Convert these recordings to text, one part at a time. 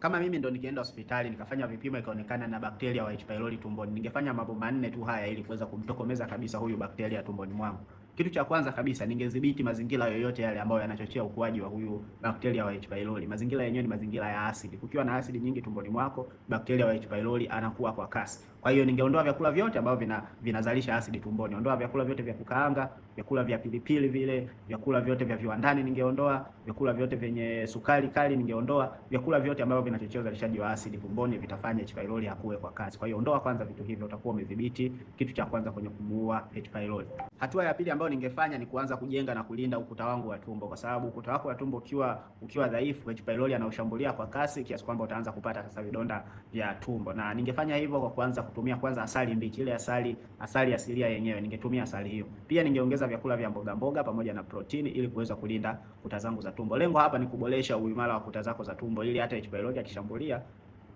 Kama mimi ndo nikienda hospitali nikafanya vipimo ikaonekana na bakteria wa H pylori tumboni, ningefanya mambo manne tu haya ili kuweza kumtokomeza kabisa huyu bakteria tumboni mwangu. Kitu cha kwanza kabisa, ningedhibiti mazingira yoyote yale ambayo yanachochea ukuaji wa huyu bakteria wa H pylori. Mazingira yenyewe ni mazingira ya asidi. Kukiwa na asidi nyingi tumboni mwako, bakteria wa H pylori anakuwa kwa kasi. Kwa hiyo ningeondoa vyakula vyote ambavyo vinazalisha asidi tumboni. Ondoa vyakula vyote vya kukaanga, vyakula vya pilipili vile, vyakula vyote vya viwandani ningeondoa, vyakula vyote vyenye sukari kali ningeondoa, vyakula vyote ambavyo vinachochea uzalishaji wa asidi tumboni vitafanya H pylori akue kwa kasi. Kwa hiyo ondoa kwanza vitu hivyo, utakuwa umedhibiti kitu cha kwanza kwenye kumuua H pylori. Hatua ya pili ambayo ningefanya ni kuanza kujenga na kulinda ukuta wangu wa tumbo, kwa sababu ukuta wako wa tumbo ukiwa dhaifu, H pylori anaushambulia kwa kasi kiasi kwamba utaanza kupata sasa vidonda vya tumbo. Na ningefanya hivyo kwa kuanza kutumia kwanza asali mbichi, ile asali asilia yenyewe, ningetumia asali hiyo. Pia ningeongeza vyakula vya mboga mboga pamoja na protini ili kuweza kulinda kuta zangu za tumbo. Lengo hapa ni kuboresha uimara wa kuta zako za tumbo ili hata H pylori akishambulia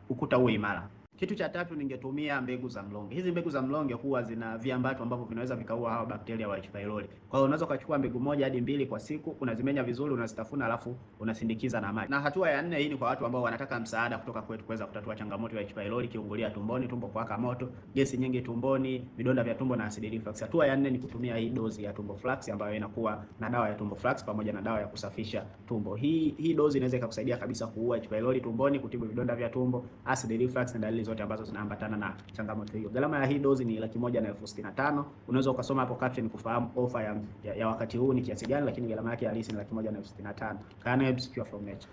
ukuta uwe imara. Kitu cha tatu, ningetumia mbegu za mlonge. Hizi mbegu za mlonge huwa zina viambato ambavyo vinaweza vikaua hawa bakteria wa H pylori. Kwa hiyo unaweza ukachukua mbegu moja hadi mbili kwa siku, unazimenya vizuri, unazitafuna, alafu unasindikiza na maji. Na hatua ya nne, hii ni kwa watu ambao wanataka msaada kutoka kwetu kuweza kutatua changamoto ya H pylori, kiungulia tumboni, tumbo kuwaka moto, gesi nyingi tumboni, vidonda vya tumbo na acid reflux. Hatua ya nne ni kutumia hii dozi ya Tumbo Flax ambayo inakuwa na dawa ya Tumbo Flax pamoja na dawa ya kusafisha tumbo. Hii dozi inaweza ikakusaidia kabisa kuua H pylori tumboni, kutibu vidonda vya tumbo, acid reflux na dalili zote ambazo zinaambatana na changamoto hiyo. Gharama ya hii dozi ni 1,165,000. Unaweza ukasoma hapo caption kufahamu ofa ya wakati huu ni kiasi gani, lakini gharama yake halisi ni 1,165,000. Cannabis Cure from Nature.